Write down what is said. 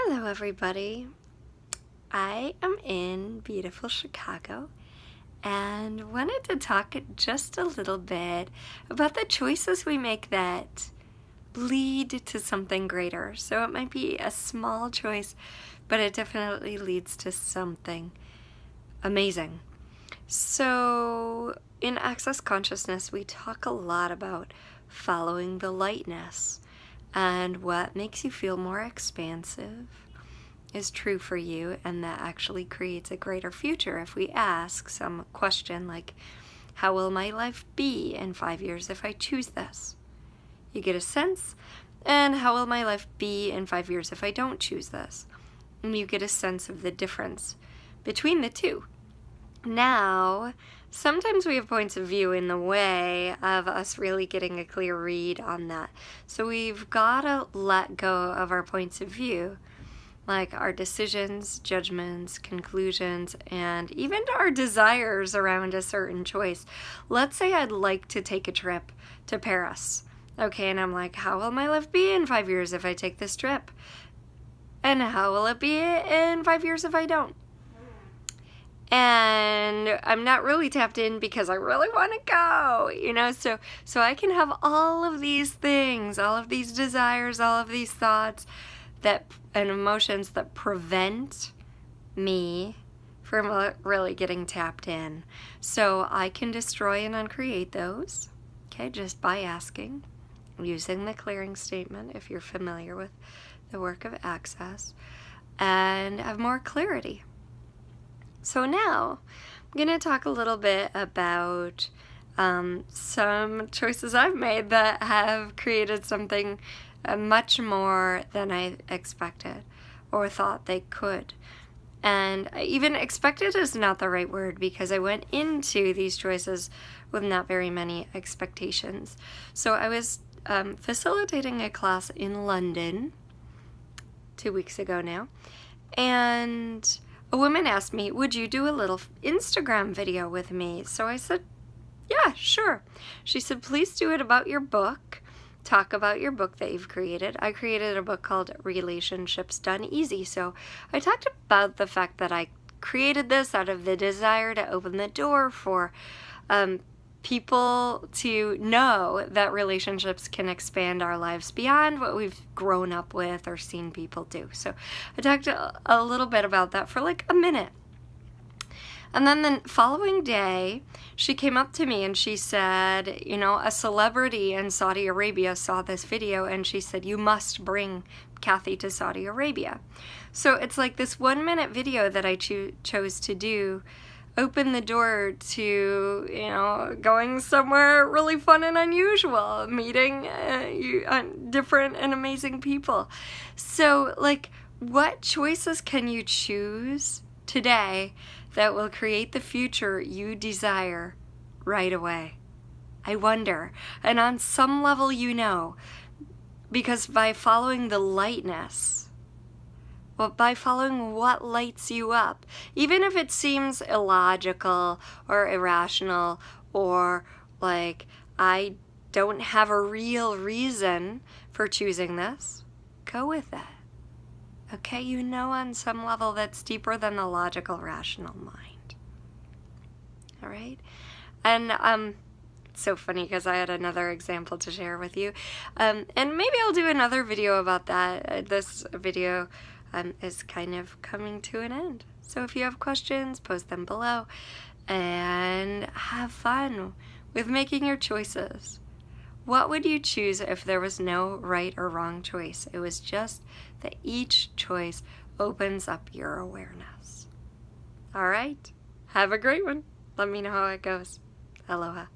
Hello everybody. I am in beautiful Chicago and wanted to talk just a little bit about the choices we make that lead to something greater. So it might be a small choice, but it definitely leads to something amazing. So in Access Consciousness, we talk a lot about following the lightness, and what makes you feel more expansive is true for you, and that actually creates a greater future. If we ask some question like, how will my life be in 5 years if I choose this? You get a sense. And how will my life be in 5 years if I don't choose this? And you get a sense of the difference between the two. Now, sometimes we have points of view in the way of us really getting a clear read on that. So we've got to let go of our points of view, like our decisions, judgments, conclusions, and even our desires around a certain choice. Let's say I'd like to take a trip to Paris. Okay, and I'm like, how will my life be in 5 years if I take this trip? And how will it be in 5 years if I don't? And I'm not really tapped in because I really want to go, so I can have all of these things, all of these desires, all of these thoughts and emotions that prevent me from really getting tapped in. So I can destroy and uncreate those, okay, just by asking, using the clearing statement if you're familiar with the work of Access, and have more clarity. So now I'm going to talk a little bit about some choices I've made that have created something much more than I expected or thought they could. And even expected is not the right word, because I went into these choices with not very many expectations. So I was facilitating a class in London 2 weeks ago now, and a woman asked me, would you do a little Instagram video with me? So I said, yeah, sure. She said, please do it about your book. Talk about your book that you've created. I created a book called Relationships Done Easy. So I talked about the fact that I created this out of the desire to open the door for people to know that relationships can expand our lives beyond what we've grown up with or seen people do. So I talked a little bit about that for like a minute. And then the following day, she came up to me and she said, a celebrity in Saudi Arabia saw this video and she said, you must bring Kathy to Saudi Arabia. So it's like this 1 minute video that I chose to do open the door to, going somewhere really fun and unusual, meeting different and amazing people. So, what choices can you choose today that will create the future you desire right away? I wonder. And on some level, because by following the lightness, by following what lights you up, even if it seems illogical or irrational or like I don't have a real reason for choosing this, go with it. Okay, on some level that's deeper than the logical, rational mind. All right? And it's so funny because I had another example to share with you. And maybe I'll do another video about that. This video is kind of coming to an end. So if you have questions, post them below and have fun with making your choices. What would you choose if there was no right or wrong choice? It was just that each choice opens up your awareness. All right? Have a great one. Let me know how it goes. Aloha.